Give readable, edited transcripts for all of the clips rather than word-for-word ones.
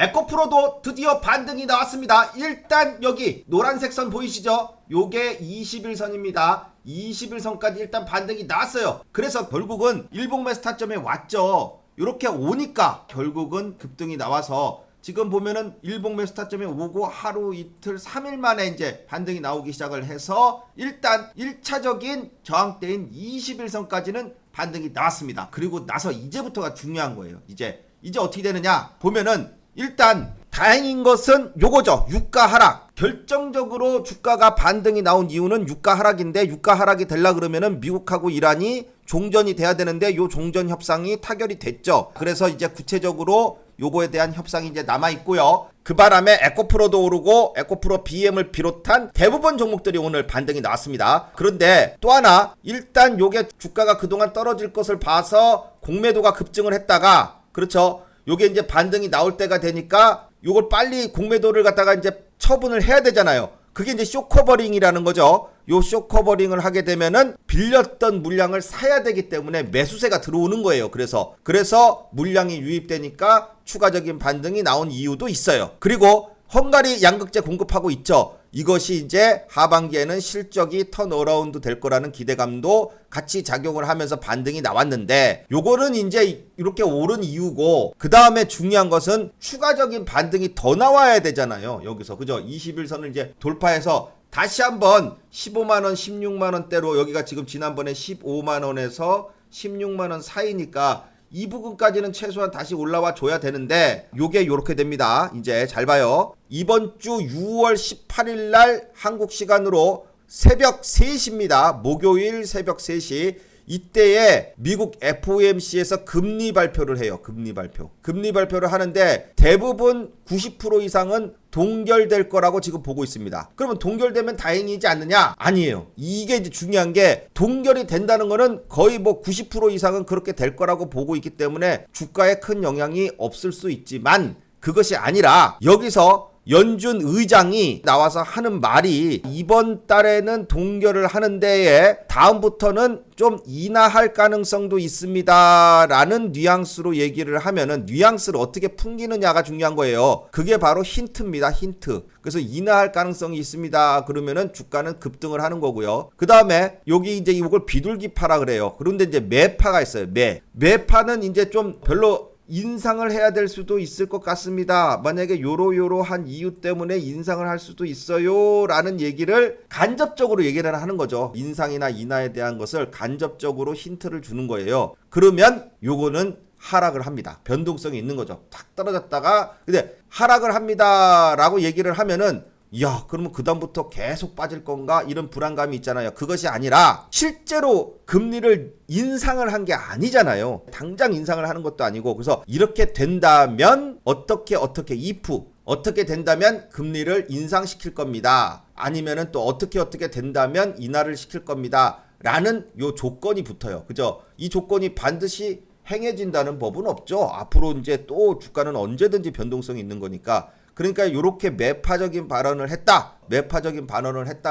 에코프로도 드디어 반등이 나왔습니다. 일단 여기 노란색 선 보이시죠? 요게 21선입니다. 21선까지 일단 반등이 나왔어요. 그래서 결국은 일봉매수 타점에 왔죠. 이렇게 오니까 결국은 급등이 나와서 지금 보면은 일봉매수 타점에 오고 하루 이틀 3일 만에 이제 반등이 나오기 시작을 해서 일단 1차적인 저항대인 21선까지는 반등이 나왔습니다. 그리고 나서 이제부터가 중요한 거예요. 이제 어떻게 되느냐 보면은 일단 다행인 것은 요거죠. 유가 하락. 결정적으로 주가가 반등이 나온 이유는 유가 하락인데, 유가 하락이 되려 그러면은 미국하고 이란이 종전이 돼야 되는데 요 종전 협상이 타결이 됐죠. 그래서 이제 구체적으로 요거에 대한 협상이 이제 남아 있고요. 그 바람에 에코프로도 오르고 에코프로 BM을 비롯한 대부분 종목들이 오늘 반등이 나왔습니다. 그런데 또 하나, 일단 요게 주가가 그동안 떨어질 것을 봐서 공매도가 급증을 했다가, 그렇죠, 요게 이제 반등이 나올 때가 되니까 요걸 빨리 공매도를 갖다가 이제 처분을 해야 되잖아요. 그게 이제 쇼커버링이라는 거죠. 요 쇼커버링을 하게 되면은 빌렸던 물량을 사야 되기 때문에 매수세가 들어오는 거예요. 그래서 물량이 유입되니까 추가적인 반등이 나온 이유도 있어요. 그리고 헝가리 양극재 공급하고 있죠. 이것이 이제 하반기에는 실적이 턴어라운드 될 거라는 기대감도 같이 작용을 하면서 반등이 나왔는데, 요거는 이제 이렇게 오른 이유고, 그 다음에 중요한 것은 추가적인 반등이 더 나와야 되잖아요. 여기서 그죠? 21선을 이제 돌파해서 다시 한번 15만원 16만원대로, 여기가 지금 지난번에 15만원에서 16만원 사이니까 이 부분까지는 최소한 다시 올라와 줘야 되는데, 요게 요렇게 됩니다. 이제 잘 봐요. 이번 주 6월 18일 날 한국 시간으로 새벽 3시입니다. 목요일 새벽 3시. 이때에 미국 FOMC에서 금리 발표를 해요. 금리 발표를 하는데 대부분 90% 이상은 동결될 거라고 지금 보고 있습니다. 그러면 동결되면 다행이지 않느냐? 아니에요. 이게 이제 중요한 게, 동결이 된다는 거는 거의 뭐 90% 이상은 그렇게 될 거라고 보고 있기 때문에 주가에 큰 영향이 없을 수 있지만, 그것이 아니라 여기서 연준 의장이 나와서 하는 말이, 이번 달에는 동결을 하는 데에 다음부터는 좀 인하할 가능성도 있습니다 라는 뉘앙스로 얘기를 하면은, 뉘앙스를 어떻게 풍기느냐가 중요한 거예요. 그게 바로 힌트입니다. 힌트. 그래서 인하할 가능성이 있습니다 그러면은 주가는 급등을 하는 거고요. 그 다음에 여기 이제 이걸 비둘기파라 그래요. 그런데 이제 매파가 있어요. 매파는 이제 좀 별로 인상을 해야 될 수도 있을 것 같습니다. 만약에 요러요러한 이유 때문에 인상을 할 수도 있어요 라는 얘기를 간접적으로 얘기를 하는 거죠. 인상이나 인하에 대한 것을 간접적으로 힌트를 주는 거예요. 그러면 요거는 하락을 합니다. 변동성이 있는 거죠. 탁 떨어졌다가 근데 하락을 합니다 라고 얘기를 하면은, 야, 그러면 그 다음부터 계속 빠질 건가? 이런 불안감이 있잖아요. 그것이 아니라 실제로 금리를 인상을 한 게 아니잖아요. 당장 인상을 하는 것도 아니고, 그래서 이렇게 된다면 어떻게 if 어떻게 된다면 금리를 인상시킬 겁니다. 아니면은 또 어떻게 된다면 인하를 시킬 겁니다 라는 요 조건이 붙어요. 그죠? 이 조건이 반드시 행해진다는 법은 없죠. 앞으로 이제 또 주가는 언제든지 변동성이 있는 거니까. 그러니까 이렇게 매파적인 발언을 했다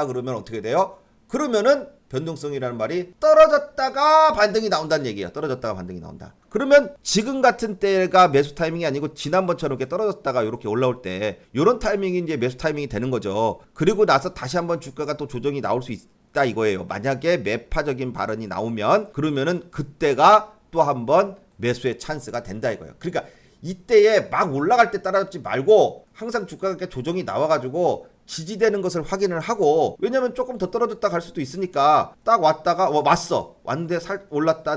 그러면 어떻게 돼요? 그러면은 변동성이라는 말이 떨어졌다가 반등이 나온다는 얘기예요. 떨어졌다가 반등이 나온다. 그러면 지금 같은 때가 매수 타이밍이 아니고 지난번처럼 이렇게 떨어졌다가 이렇게 올라올 때 이런 타이밍이 이제 매수 타이밍이 되는 거죠. 그리고 나서 다시 한번 주가가 또 조정이 나올 수 있다 이거예요. 만약에 매파적인 발언이 나오면, 그러면은 그때가 또 한번 매수의 찬스가 된다 이거예요. 그러니까 이때에 막 올라갈 때 따라잡지 말고 항상 주가가 이렇게 조정이 나와가지고 지지되는 것을 확인을 하고, 왜냐면 조금 더 떨어졌다 갈 수도 있으니까 딱 왔다가 왔는데 올랐다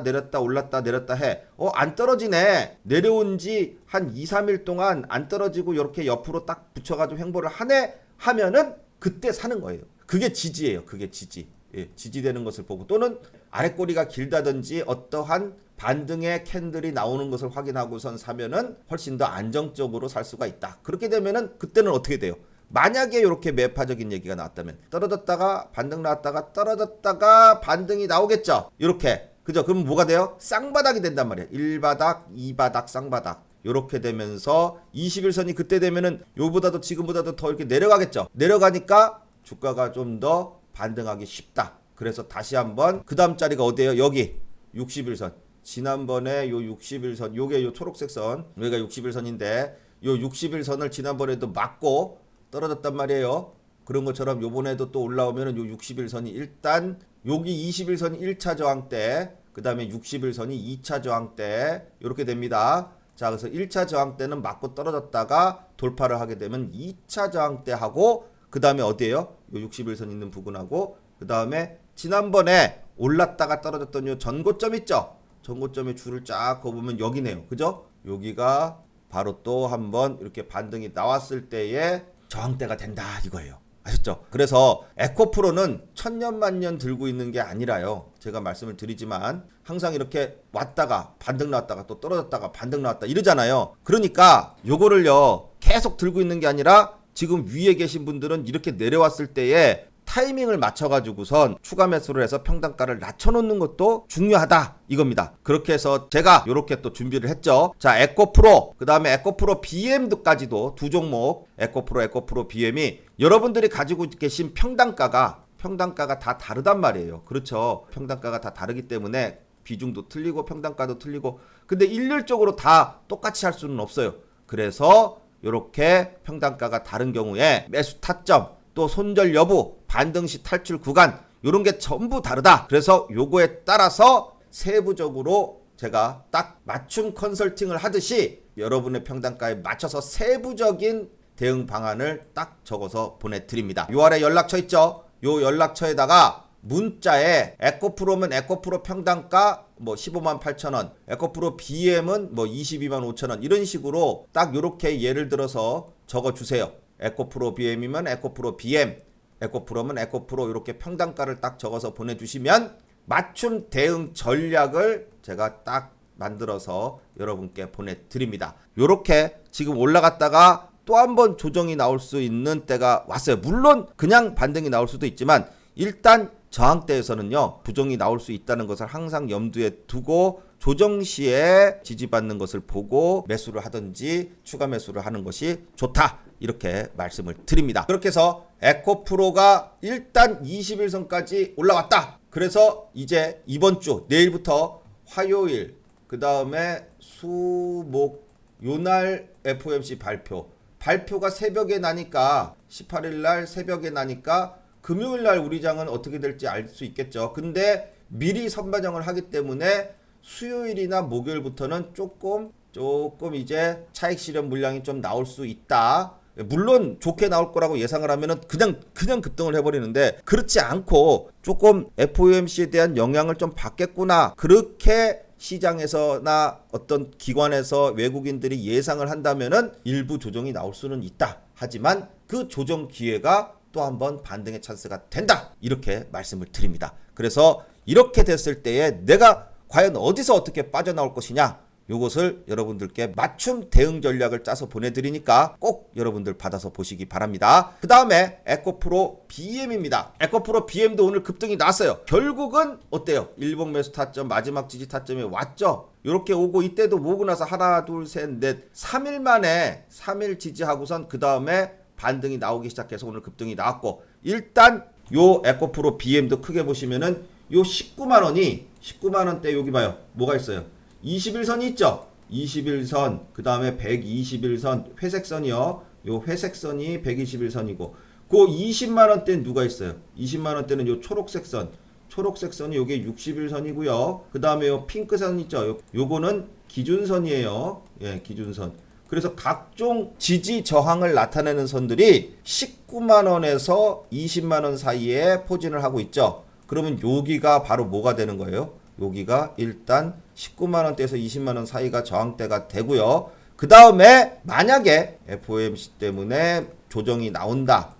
내렸다 해. 안 떨어지네. 내려온 지 한 2-3일 동안 안 떨어지고 이렇게 옆으로 딱 붙여가지고 횡보를 하네 하면은 그때 사는 거예요. 그게 지지예요. 그게 지지. 예, 지지되는 것을 보고, 또는 아랫꼬리가 길다든지 어떠한 반등의 캔들이 나오는 것을 확인하고선 사면은 훨씬 더 안정적으로 살 수가 있다. 그렇게 되면은 그때는 어떻게 돼요? 만약에 이렇게 매파적인 얘기가 나왔다면 떨어졌다가 반등 나왔다가 떨어졌다가 반등이 나오겠죠. 이렇게. 그죠? 그럼 뭐가 돼요? 쌍바닥이 된단 말이에요. 1바닥, 2바닥, 쌍바닥. 이렇게 되면서 21선이 그때 되면은 요보다도 지금보다도 더 이렇게 내려가겠죠. 내려가니까 주가가 좀 더 반등하기 쉽다. 그래서 다시 한번 그 다음 자리가 어디예요? 여기 61선. 지난번에 요 61선, 요게 요 초록색 선, 여기가 61선인데 요 60일선을 지난번에도 맞고 떨어졌단 말이에요. 그런 것처럼 요번에도 또 올라오면은 요 60일선이 일단 여기 20일선이 1차 저항대, 그 다음에 60일선이 2차 저항대 이렇게 됩니다. 자, 그래서 1차 저항대는 맞고 떨어졌다가 돌파를 하게 되면 2차 저항대하고 그 다음에 어디에요? 요 60일선 있는 부분하고 그 다음에 지난번에 올랐다가 떨어졌던 요 전고점 있죠? 전고점의 줄을 쫙 그어보면 여기네요. 그죠? 여기가 바로 또 한번 이렇게 반등이 나왔을 때에 저항대가 된다 이거예요. 아셨죠? 그래서 에코프로는 천년만년 들고 있는 게 아니라요. 제가 말씀을 드리지만 항상 이렇게 왔다가 반등 나왔다가 또 떨어졌다가 반등 나왔다 이러잖아요. 그러니까 요거를요 계속 들고 있는 게 아니라 지금 위에 계신 분들은 이렇게 내려왔을 때에 타이밍을 맞춰가지고선 추가 매수를 해서 평단가를 낮춰놓는 것도 중요하다 이겁니다. 그렇게 해서 제가 이렇게 또 준비를 했죠. 자, 에코프로, 그 다음에 에코프로 BM까지도 두 종목, 에코프로 BM이 여러분들이 가지고 계신 평단가가 다 다르단 말이에요. 그렇죠. 평단가가 다 다르기 때문에 비중도 틀리고 평단가도 틀리고, 근데 일률적으로 다 똑같이 할 수는 없어요. 그래서 이렇게 평단가가 다른 경우에 매수 타점, 또 손절 여부, 반등 시 탈출 구간 요런 게 전부 다르다. 그래서 요거에 따라서 세부적으로 제가 딱 맞춤 컨설팅을 하듯이 여러분의 평단가에 맞춰서 세부적인 대응 방안을 딱 적어서 보내드립니다. 요 아래 연락처 있죠? 요 연락처에다가 문자에 에코프로면 에코프로 평단가 뭐 15만 8천 원, 에코프로 BM은 뭐 22만 5천 원 이런 식으로 딱 요렇게 예를 들어서 적어주세요. 에코프로 BM이면 에코프로 BM, 에코프로면 에코프로 이렇게 평단가를 딱 적어서 보내주시면 맞춤 대응 전략을 제가 딱 만들어서 여러분께 보내드립니다. 이렇게 지금 올라갔다가 또 한 번 조정이 나올 수 있는 때가 왔어요. 물론 그냥 반등이 나올 수도 있지만 일단 저항대에서는요 부정이 나올 수 있다는 것을 항상 염두에 두고 조정 시에 지지받는 것을 보고 매수를 하든지 추가 매수를 하는 것이 좋다 이렇게 말씀을 드립니다. 그렇게 해서 에코프로가 일단 21선까지 올라왔다. 그래서 이제 이번 주 내일부터 화요일 그 다음에 수목 요날 FOMC 발표가 새벽에 나니까 18일날 새벽에 나니까 금요일날 우리 장은 어떻게 될지 알 수 있겠죠. 근데 미리 선반영을 하기 때문에 수요일이나 목요일부터는 조금 이제 차익 실현 물량이 좀 나올 수 있다. 물론 좋게 나올 거라고 예상을 하면은 그냥 급등을 해버리는데 그렇지 않고 조금 FOMC에 대한 영향을 좀 받겠구나. 그렇게 시장에서나 어떤 기관에서 외국인들이 예상을 한다면은 일부 조정이 나올 수는 있다. 하지만 그 조정 기회가 또 한번 반등의 찬스가 된다. 이렇게 말씀을 드립니다. 그래서 이렇게 됐을 때에 내가 과연 어디서 어떻게 빠져나올 것이냐 요것을 여러분들께 맞춤 대응 전략을 짜서 보내드리니까 꼭 여러분들 받아서 보시기 바랍니다. 그 다음에 에코프로 BM입니다. 에코프로 BM도 오늘 급등이 났어요. 결국은 어때요? 일봉 매수 타점 마지막 지지 타점에 왔죠. 이렇게 오고 이때도 오고 나서 하나 둘 셋 넷 3일 만에 3일 지지하고선 그 다음에 반등이 나오기 시작해서 오늘 급등이 나왔고 일단 요 에코프로 BM도 크게 보시면은 요 19만원대 여기 봐요. 뭐가 있어요? 21선이 있죠? 21선, 그 다음에 121선, 회색선이요. 요 회색선이 121선이고, 그 20만원대는 누가 있어요? 20만원대는 요 초록색선이 요게 61선이고요. 그 다음에 요 핑크선 있죠? 요거는 기준선이에요. 예, 기준선. 그래서 각종 지지 저항을 나타내는 선들이 19만원에서 20만원 사이에 포진을 하고 있죠. 그러면 여기가 바로 뭐가 되는 거예요? 여기가 일단 19만원대에서 20만원 사이가 저항대가 되고요. 그 다음에 만약에 FOMC 때문에 조정이 나온다.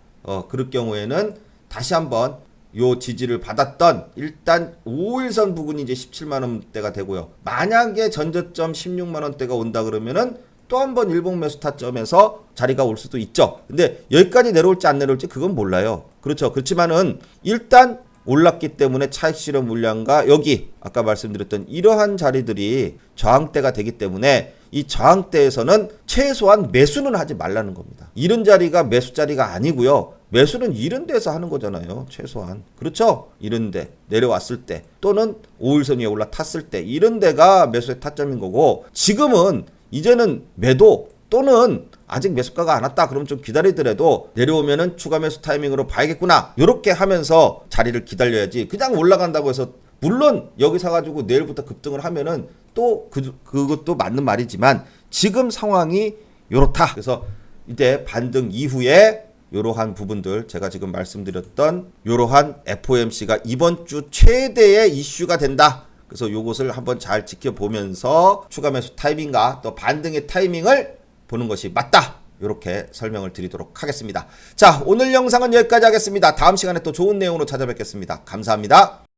그럴 경우에는 다시 한번 요 지지를 받았던 일단 5일선 부근이 이제 17만원대가 되고요. 만약에 전저점 16만원대가 온다 그러면은 또 한 번 일봉 매수 타점에서 자리가 올 수도 있죠. 근데 여기까지 내려올지 안 내려올지 그건 몰라요. 그렇죠. 그렇지만은 일단 올랐기 때문에 차익 실현 물량과 여기 아까 말씀드렸던 이러한 자리들이 저항대가 되기 때문에 이 저항대에서는 최소한 매수는 하지 말라는 겁니다. 이런 자리가 매수 자리가 아니고요. 매수는 이런 데서 하는 거잖아요. 최소한. 그렇죠? 이런 데 내려왔을 때 또는 5일선 위에 올라탔을 때 이런 데가 매수의 타점인 거고 지금은 이제는 매도 또는 아직 매수가가 안 왔다 그럼 좀 기다리더라도 내려오면은 추가 매수 타이밍으로 봐야겠구나 요렇게 하면서 자리를 기다려야지 그냥 올라간다고 해서 물론 여기 사가지고 내일부터 급등을 하면은 또 그것도 맞는 말이지만 지금 상황이 요렇다. 그래서 이제 반등 이후에 요러한 부분들 제가 지금 말씀드렸던 요러한 FOMC가 이번 주 최대의 이슈가 된다. 그래서 요것을 한번 잘 지켜보면서 추가 매수 타이밍과 또 반등의 타이밍을 보는 것이 맞다. 이렇게 설명을 드리도록 하겠습니다. 자, 오늘 영상은 여기까지 하겠습니다. 다음 시간에 또 좋은 내용으로 찾아뵙겠습니다. 감사합니다.